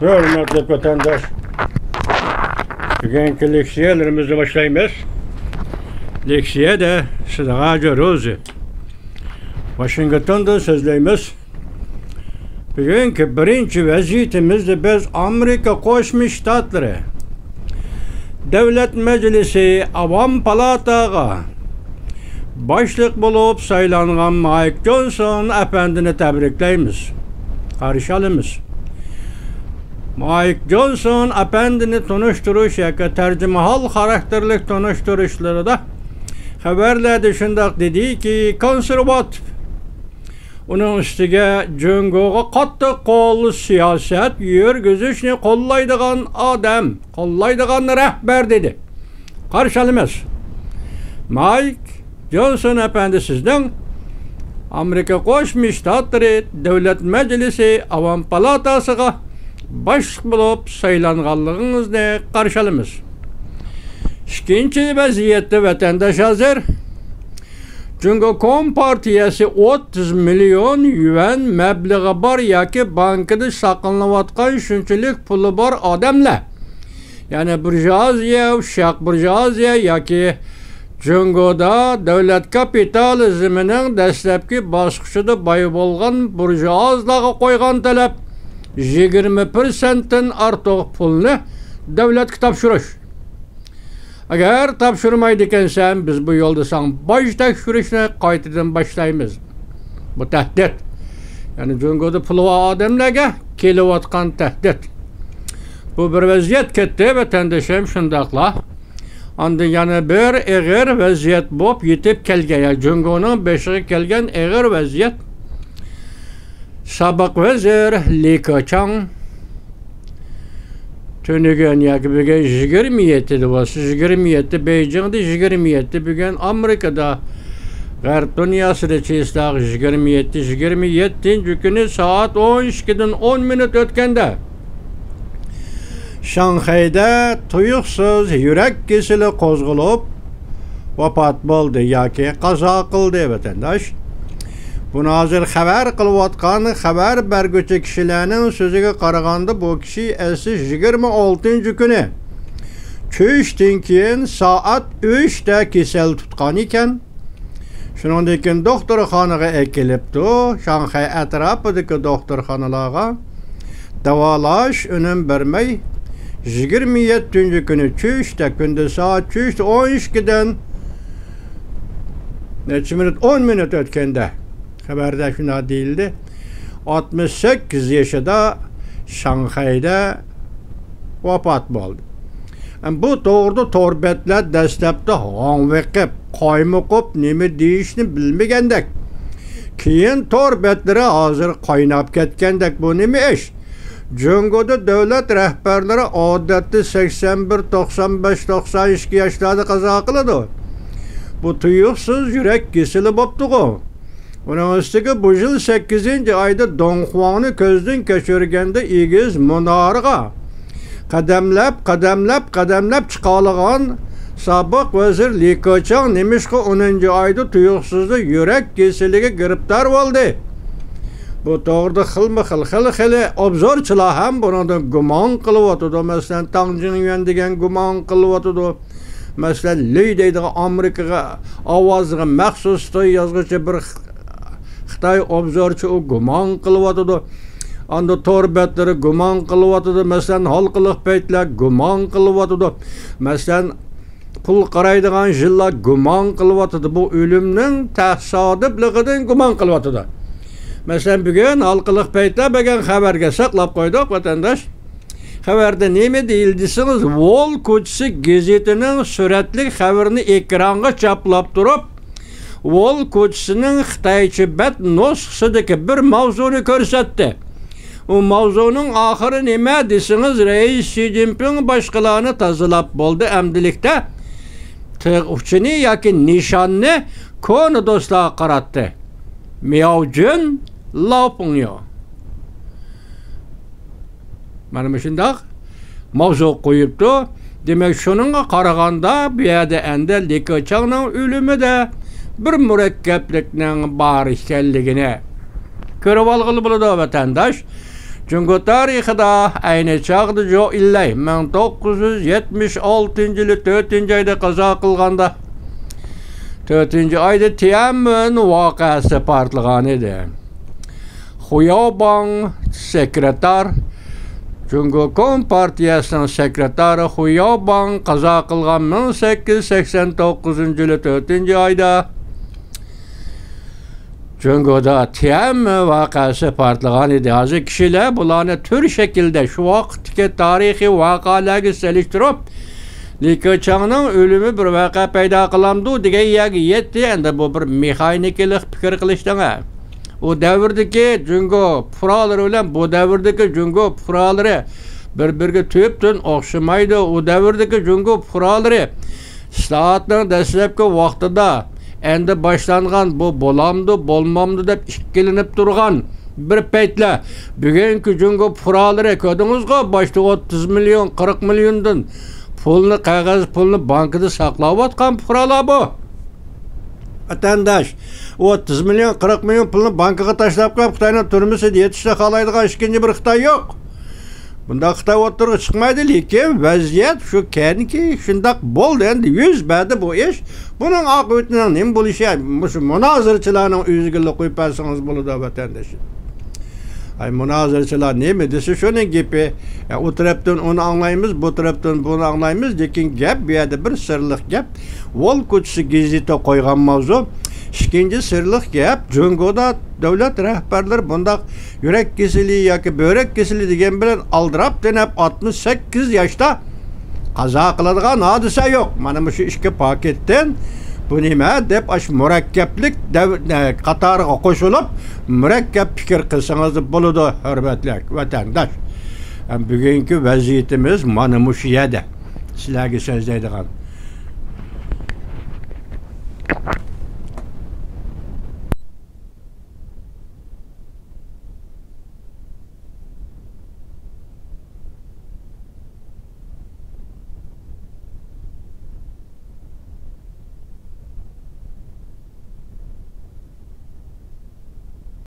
Hürmetli vatandaş, bugünkü leksiyalarımızı başlayımız. Leksiya da Sıdağacı Rozi. Washington'da sözleyimiz. Bugünkü birinci vaziyetimizde biz Amerika Koşmuş Ştatları Devlet Meclisi Avam Palataga başlık bulup saylanan Mike Johnson efendini tebrikleyimiz. Karışalımız. Mike Johnson efendini tanıştırış yaka tercümahal karakterlik tanıştırışları da haberlerde şundak dedi ki konservatif. Onun üstüge cüngoğa katı kol siyaset yürgüzüşünü kollaydıgan adam, kollaydıgan rehber dedi. Karşılamaz. Mike Johnson efendi sizden Amerika Koşmuş Ştatları Devlet Meclisi Avam Palatası'na başlık bulup saylanğanlığınızda karşılamaz. İkinci vaziyette vatandaş hazır. Çünkü Kompartiyası 30 milyon yuan meblağı var yaki bankada saklanıvatkan şunçilik pulu var adamla. Yani burjuaziya, uşak burjuaziya yaki Cungo'da devlet kapitalizminin deslepki baskıçıda bayı bolgan burjuazlığa koygan talep 20%'in artıq pulunu devlet tapşırış. Eğer tapşırmaydı sen biz bu yolda sana baş tekşürüşüne kayıtıdan başlayımız. Bu tehdit. Yani Cungo'da pulu adamlarga kelivatkan tehdit. Bu bir vaziyet ketdi vatandaşım şundaqla. Andı yani bir eğer vaziyet bop yetip kelgen. Cungo'nun beşiği kelgen eğer vaziyet. Sabık vazir Li Keqiang tönügen yaki bugün 27'de var. 27 Beijing'de 27 bugün Amerika'da Garp dünyasıda çizdak 27 günü saat 12'den 10 minut ötkende Şanghay'da tuyuksuz yürek kesili kozgulup vefat buldu yaki kaza kıldı vatandaş. Bunu hazır haber kılıvatkan haber bergüçü kişilerinin sözüge qaraganda bu kişi esi 26 günü çüşten keyin saat 3'te kesel tutkan iken şundan keyin doktorxonaga ekilipdi. Şanghay atrafidagi doktorxonalarga davalash önüm bermey 27 günü çüşte günde saat 3'te 12'den neçe minut 10 minut ötkende haberde şuna değildi. 68 yaşında Şanghay'da vefat buldu. Bu doğru torbetler destepte hanvekip, kaymukop nemi deyişini bilmegендek. Keyin torbetlere hazır kaynap ketgendek bu nemi iş. Cungo'da devlet rehberleri adetli 81, 95, 92 yaşlarda kaza kılıdı. Bu tuyuksuz yürek kesili boptu o. Onun üstüge bu yıl 8. ayda Don Juan'ı közden keçirgende İgiz Munarıga kademlep çıkalıgan sabık vezir Li Keqiang nemişki 10. ayda tuyuksuzda yürek kesiliga giriptar oldu. Bu doğruda xil obzorçılar hem buna guman kılıvatıdı. Mesela Tang Jingyuan degen guman kılıvatıdı. Mesela Li deydi Amerikaga avazıga məxsusdu yazgıcı bir Xitay obzorçu o guman kılıvatıdı. Anda torbetleri guman kılıvatıdı. Mesela halkılık beytler guman kılıvatıdı. Mesela pul qaraydigan jilla guman kılıvatıdı. Bu ölümün təsadüpliğinden guman kılıvatıdı. Mesela bugün halkılık beytler bugün haberge saklap koyduk vatandaş. Haberde neme deyildisiniz? Wall Koçisi gazetinin suretlik haberini ekranga çaplap durup Wall Koçisi'nin Xitayçı bet nusxıdaki bir mavzunu körsetti. O mavzunun ahırı neme desiniz? Reis Xi Jinping başkalarını tazılap buldu emdilikte. Tığıqçını yaki nişanını konu dostluğa qarattı. Miyaocun Laopengyo. Mana şundaq mavzu qoyupdu. Demek şununla qaraganda bu yerda endi Li Keqiangning ölümü de bir mürekkeplikning bar ekanligini ko'rib olg'ili bo'ladi vatandosh. Jungo tarixida ayni chaqda jo illay 1976-yili 4-oyda qazo qilganda 4-oyda Tiananmen voqeasi portlagan edi. Xuyobang sekretar Jungo Kompartiyasining sekretari Xuyobang qazo qilgan 1889-yili 4-oyda Jungo'da Tiananmen voqeasi portlagan edi. Hozir kishilar bularni tur shaklda shu vaqtdagi tarixiy voqealarga solishtirib, Li Keqiangning o'limi bir voqea paydo qilamdi degan yerga yetdi. Endi bu bir mexanikalik fikr qilishdan. O davrdagi Jungo furalari bilan bu davrdagi Jungo furalari bir-biriga tüptün o'xshamaydi. O davrdagi Jungo furalari islahatning dastlabki vaqtida endi boshlangan bu bo'lamdi, bo'lmamdi deb ikkilanib turgan bir paytlar bugungi Jungo furalari ko'rdingizmi? Boshda 30 million, 40 milliondan pulni, qog'oz pulni bankada saqlayotgan furalar bu. Vatandaş 30 milyon, 40 milyon pulni bankaga tashlab qo'yib, Xitoyning turmusida yetishsa xohlaydigan ikinci bir Xitoy yo'q. Bunda Xitoy o'tirib chiqmaydi, lekin vaziyat shu kaniki shundaq bo'ldi. Endi yuz berdi bu ish. Buning oqibatining nima bo'lishi, shu munozirchilarning o'ziga qo'yib bersangiz bo'ladi vatandash. Ay munozirchilar nima desa shuning gapi. O tarafdan onu anglaymiz, bu tarafdan bunu anglaymiz, lekin gap bu yerda bir sirliq gap. Vol ko'chisi gazetda qo'ygan mavzu. İkinci sirliq gap, Jungo'da davlat rahbarlari bundaq yurak kesili yoki börek kesili degan bilan aldirab denab 68 yoshda qazo qiladigan hodisa yo'q. Mana shu ikki paketdan bu nima deb murakkablik qatoriga qo'shilib murakkab fikr qilsangiz bo'ladi, hurmatli vatandosh. Bugungi vaziyatimiz mana shu yerda. Sizlarga so'zlaydigan